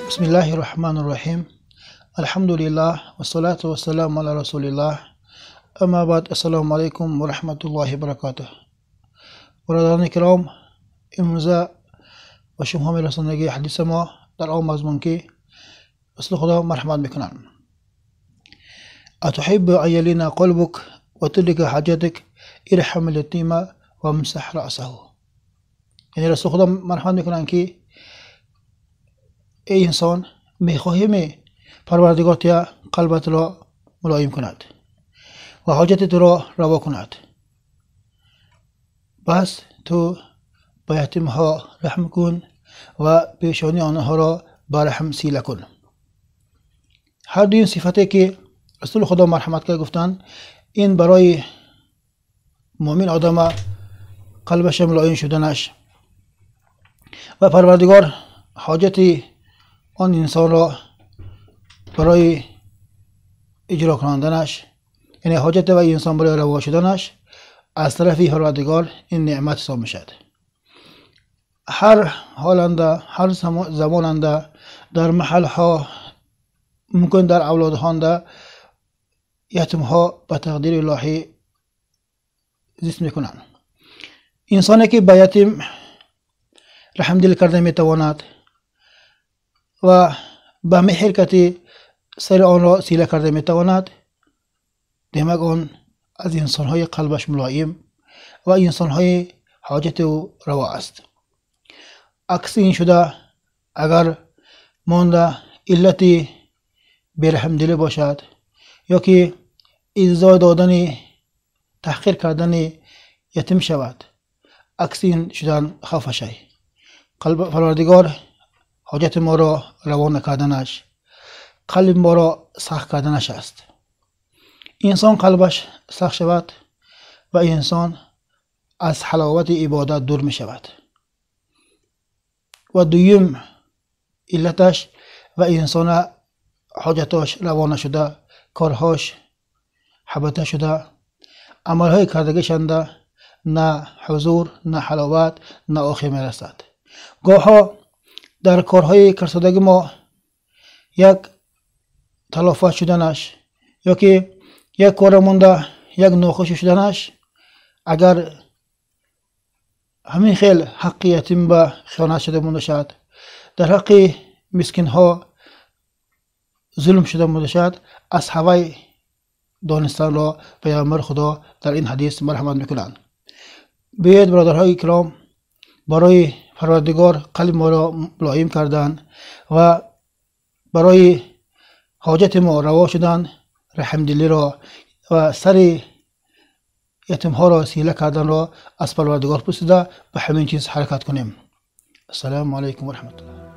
بسم الله الرحمن الرحيم. الحمد لله والصلاة والسلام على رسول الله. اما بعد، السلام عليكم ورحمة الله وبركاته. برادران کرام، امروزه و شما می رساندگی حدیث ما در آن مضمون که رسول خدا مرحمت میکنن: اتحب ان یلین قلبک و تلک حاجتک ارحم الیتیم و امسح رأسه. یعنی رسول خدا مرحمت میکنن که ای انسان، میخواهی پروردگار تیا قلبت را ملایم کند و حاجت را روا کند، بس تو به یتیم ها رحم کن و پیشانی آنها را برحم سیله کن. هر دو این صفتی که رسول خدا مرحمت کرد گفتن این برای مؤمن آدم قلبش ملایم شدنش و پروردگار حاجت آن انسان را برای اجرا کنندنش، یعنی حاجت و انسان برای روا شدنش از طرف پروردگار این نعمت حساب میشد. هر حالنده، هر زماننده، در محل ها، ممکن در اولادهان یتیم ها به تقدیر الهی زیست میکنند. انسانی که به یتیم رحم دل کرده میتواند و به مهر سر آن را سیله کرده میتواند، دیمک آن از انسانهای قلبش ملایم و انسانهای حاجت او روا است. عکس این شده اگر مانده علت برحمدلی باشد یا که ایذا دادن تحقیر کردن یتیم شود، عکس این شدن خوفشه. قلب پروردگار حاجت ما را روا نکردنش، قلب ما را سخت کردنش است. انسان قلبش سخت شود و انسان از حلاوت عبادت دور می شود و دویم علتش و انسان حاجتاش روا نشده، کارهاش حبته شده، عملهای کردگیشنده نه حضور، نه حلاوت، نه آخی می رسد. گاها در کارهای کرسادگی ما یک تلافت شدنش یا که یک کار مونده یک ناخوش شدنش، اگر همین خیل حق یتیم به خیانت شده مونده شد، در حق مسکین ها ظلم شده مونده شد، از هوای دانستن را پیامبر خدا در این حدیث مرحمت میکنند. بیاید برادرهای کرام، برای پروردگار قلب ما را ملایم کردن و برای حاجت ما روا شدن، رحمدلی را و سر یتیم ها را سیله کردن را از پروردگار پرسیده به همین چیز حرکت کنیم. السلام علیکم و رحمت الله.